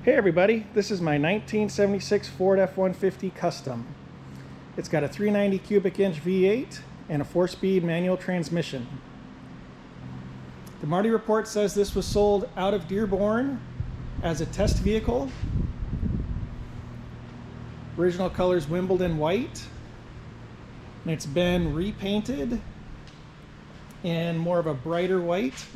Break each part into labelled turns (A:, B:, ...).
A: Hey everybody, this is my 1976 Ford F-150 Custom. It's got a 390 cubic inch V8 and a 4-speed manual transmission. The Marty report says this was sold out of Dearborn as a test vehicle. Original color is Wimbledon white, and it's been repainted in more of a brighter white.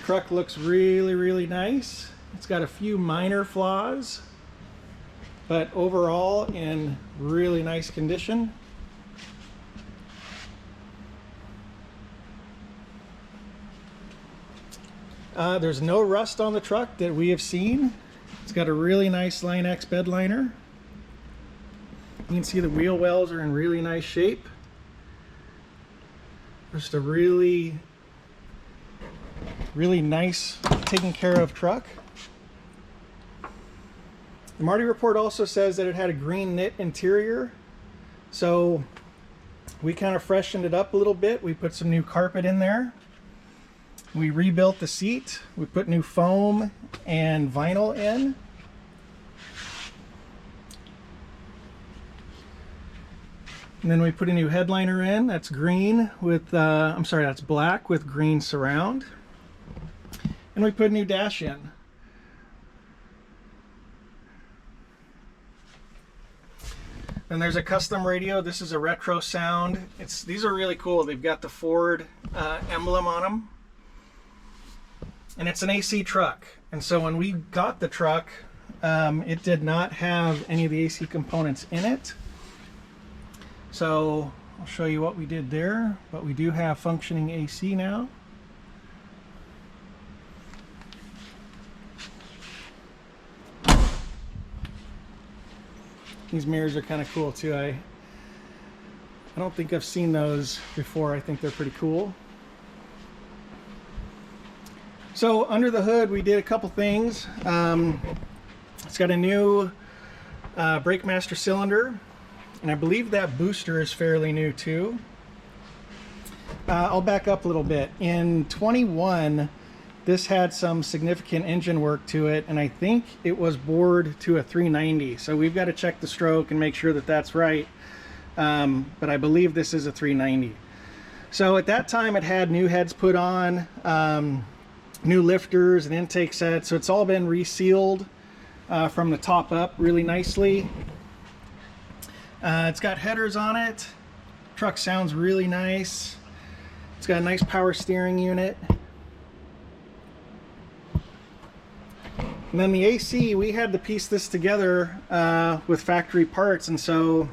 A: Truck looks really nice. It's got a few minor flaws, but overall in really nice condition. There's no rust on the truck that we have seen. It's got a really nice Line X bed liner. You can see the wheel wells are in really nice shape. Just a really nice, taken care of truck. The Marty report also says that it had a green knit interior, so we kind of freshened it up a little bit. We put some new carpet in there. We rebuilt the seat. We put new foam and vinyl in. And then we put a new headliner in. That's green with, that's black with green surround. And we put a new dash in. Then there's a custom radio. This is a retro sound. These are really cool. They've got the Ford emblem on them. And it's an AC truck. And so when we got the truck, it did not have any of the AC components in it. So I'll show you what we did there. But we do have functioning AC now. These mirrors are kind of cool too. I don't think I've seen those before. I think they're pretty cool. So under the hood we did a couple things. It's got a new brake master cylinder, and I believe that booster is fairly new too. I'll back up a little bit. In 21 this had some significant engine work to it, and I think it was bored to a 390. So we've got to check the stroke and make sure that that's right. But I believe this is a 390. So at that time it had new heads put on, new lifters and intake sets. So it's all been resealed from the top up really nicely. It's got headers on it. Truck sounds really nice. It's got a nice power steering unit. And then the AC, we had to piece this together with factory parts, and so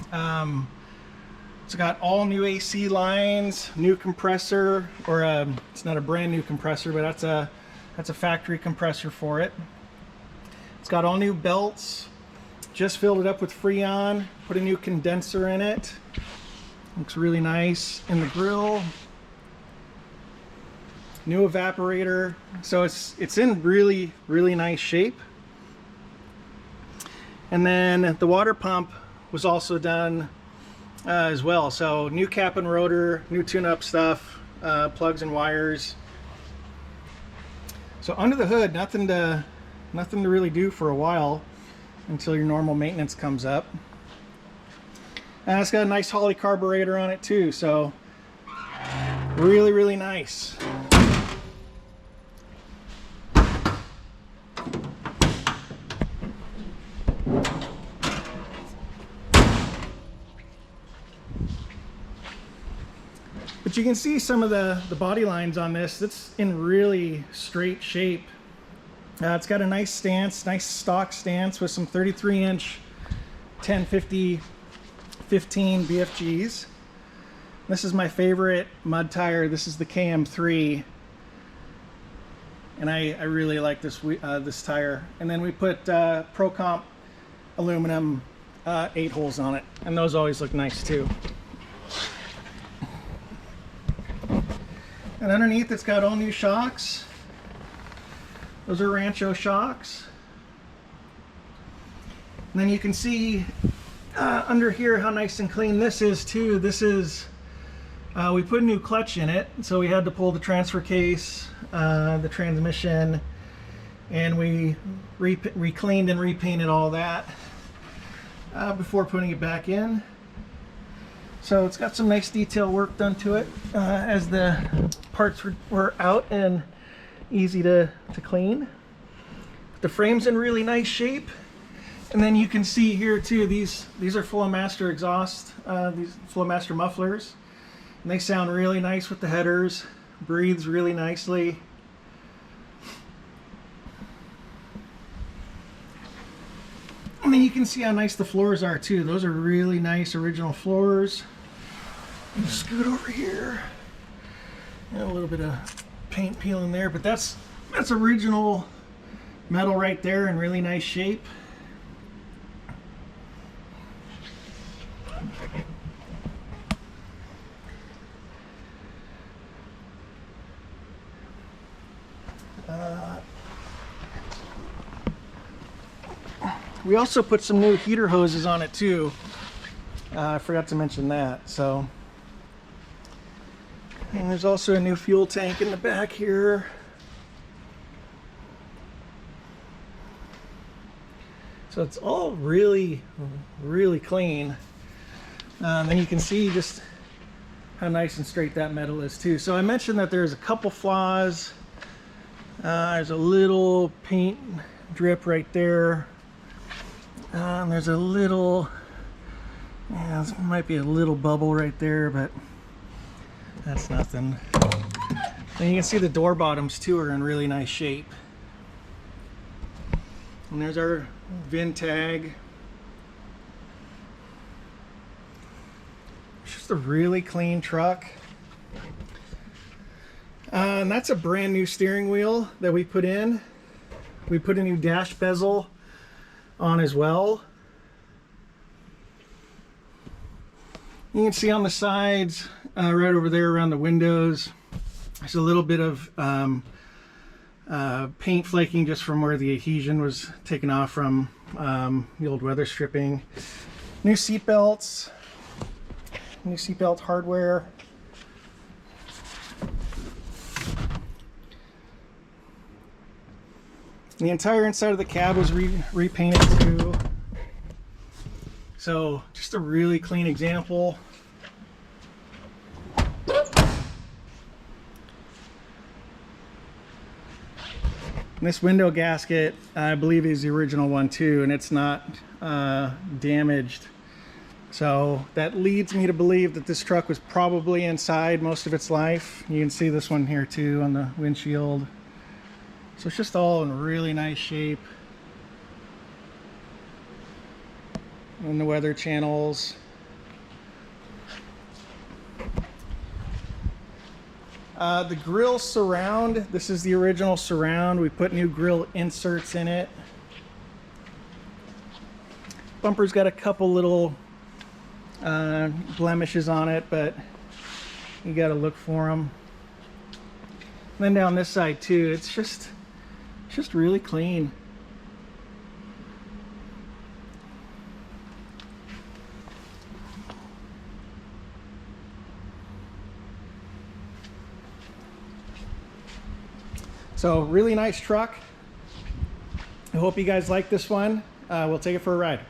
A: it's got all new AC lines, new compressor, or it's not a brand new compressor, but that's a factory compressor for it. It's got all new belts, just filled it up with Freon, put a new condenser in it. Looks really nice in the grill. New evaporator. So it's in really nice shape. And then the water pump was also done as well. So new cap and rotor, new tune-up stuff, plugs and wires. So under the hood, nothing to really do for a while until your normal maintenance comes up. And it's got a nice Holley carburetor on it too, so really nice. But you can see some of the body lines on this. It's in really straight shape. It's got a nice stance, nice stock stance with some 33-inch 1050 15 BFGs. This is my favorite mud tire. This is the KM3, and I really like this this tire. And then we put Pro Comp aluminum 8 holes on it, and those always look nice too. And underneath it's got all new shocks. Those are Rancho shocks. And then you can see under here how nice and clean this is too. This is We put a new clutch in it, so we had to pull the transfer case, the transmission, and we re-cleaned and repainted all that before putting it back in. So it's got some nice detail work done to it as the parts were out and easy to clean. The frame's in really nice shape. And then you can see here too, these are Flowmaster exhaust, these Flowmaster mufflers. And they sound really nice with the headers, breathes really nicely. And then you can see how nice the floors are too. Those are really nice original floors. Scoot over here. And a little bit of paint peeling there, but that's original metal right there in really nice shape. We also put some new heater hoses on it too. I forgot to mention that. So, and there's also a new fuel tank in the back here. So it's all really, really clean. And you can see just how nice and straight that metal is too. So I mentioned that there's a couple flaws. There's a little paint drip right there. There's a little, yeah, this might be a little bubble right there, but that's nothing. And you can see the door bottoms too are in really nice shape. And there's our VIN tag. It's just a really clean truck. And that's a brand new steering wheel that we put in. We put a new dash bezel on as well. You can see on the sides, right over there around the windows, there's a little bit of paint flaking just from where the adhesion was taken off from the old weather stripping. New seat belts, new seat belt hardware. The entire inside of the cab was repainted too. So just a really clean example. And this window gasket, I believe, is the original one too, and it's not damaged. So that leads me to believe that this truck was probably inside most of its life. You can see this one here too on the windshield. So it's just all in really nice shape. And the weather channels. The grill surround, this is the original surround. We put new grill inserts in it. Bumper's got a couple little blemishes on it, but you got to look for them. And then down this side too, it's just really clean. So really nice truck. I hope you guys like this one. We'll take it for a ride.